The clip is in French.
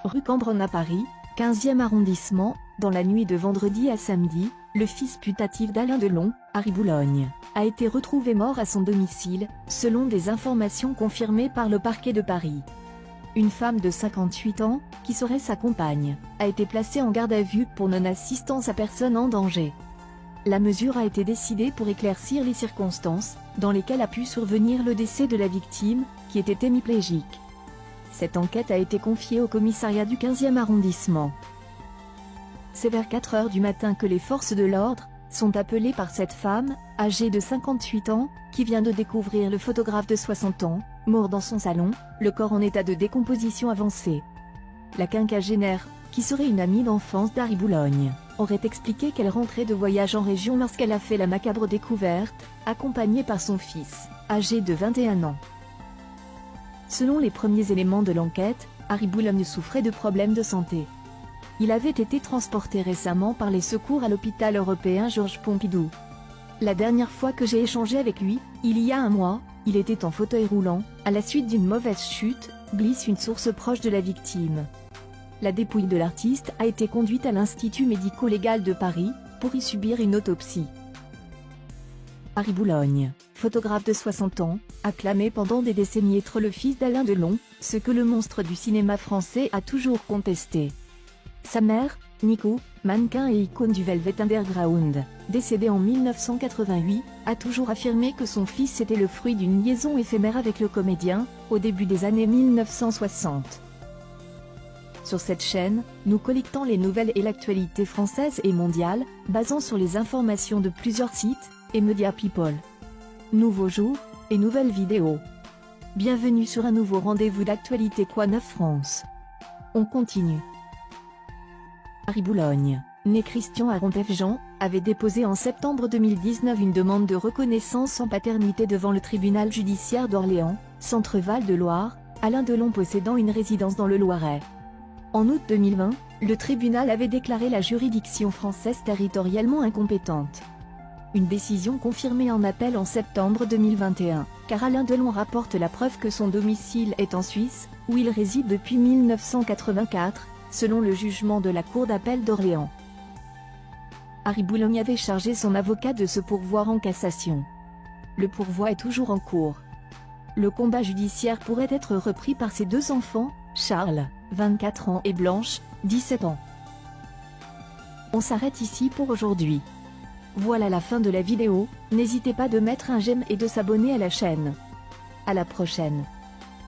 Rue Cambronne à Paris, 15e arrondissement, dans la nuit de vendredi à samedi, le fils putatif d'Alain Delon, Harry Boulogne, a été retrouvé mort à son domicile, selon des informations confirmées par le parquet de Paris. Une femme de 58 ans, qui serait sa compagne, a été placée en garde à vue pour non-assistance à personne en danger. La mesure a été décidée pour éclaircir les circonstances, dans lesquelles a pu survenir le décès de la victime, qui était hémiplégique. Cette enquête a été confiée au commissariat du 15e arrondissement. C'est vers 4 heures du matin que les forces de l'ordre sont appelées par cette femme, âgée de 58 ans, qui vient de découvrir le photographe de 60 ans, mort dans son salon, le corps en état de décomposition avancée. La quinquagénaire, qui serait une amie d'enfance d'Harry Boulogne, aurait expliqué qu'elle rentrait de voyage en région lorsqu'elle a fait la macabre découverte, accompagnée par son fils, âgé de 21 ans. Selon les premiers éléments de l'enquête, Harry Boulogne souffrait de problèmes de santé. Il avait été transporté récemment par les secours à l'hôpital européen Georges Pompidou. La dernière fois que j'ai échangé avec lui, il y a un mois, il était en fauteuil roulant, à la suite d'une mauvaise chute, glisse une source proche de la victime. La dépouille de l'artiste a été conduite à l'Institut médico-légal de Paris, pour y subir une autopsie. Harry Boulogne, photographe de 60 ans, a clamé pendant des décennies être le fils d'Alain Delon, ce que le monstre du cinéma français a toujours contesté. Sa mère, Nico, mannequin et icône du Velvet Underground, décédée en 1988, a toujours affirmé que son fils était le fruit d'une liaison éphémère avec le comédien, au début des années 1960. Sur cette chaîne, nous collectons les nouvelles et l'actualité française et mondiale, basant sur les informations de plusieurs sites et médias people. Nouveau jour et nouvelles vidéos. Bienvenue sur un nouveau rendez-vous d'actualité Quoi Neuf France. On continue. Harry Boulogne, né Christian Aron-Pefjean, avait déposé en septembre 2019 une demande de reconnaissance en paternité devant le tribunal judiciaire d'Orléans, Centre-Val de Loire, Alain Delon possédant une résidence dans le Loiret. En août 2020, le tribunal avait déclaré la juridiction française territorialement incompétente. Une décision confirmée en appel en septembre 2021, car Alain Delon rapporte la preuve que son domicile est en Suisse, où il réside depuis 1984, selon le jugement de la Cour d'appel d'Orléans. Harry Boulogne avait chargé son avocat de se pourvoir en cassation. Le pourvoi est toujours en cours. Le combat judiciaire pourrait être repris par ses deux enfants, Charles, 24 ans et Blanche, 17 ans. On s'arrête ici pour aujourd'hui. Voilà la fin de la vidéo, n'hésitez pas de mettre un j'aime et de s'abonner à la chaîne. À la prochaine.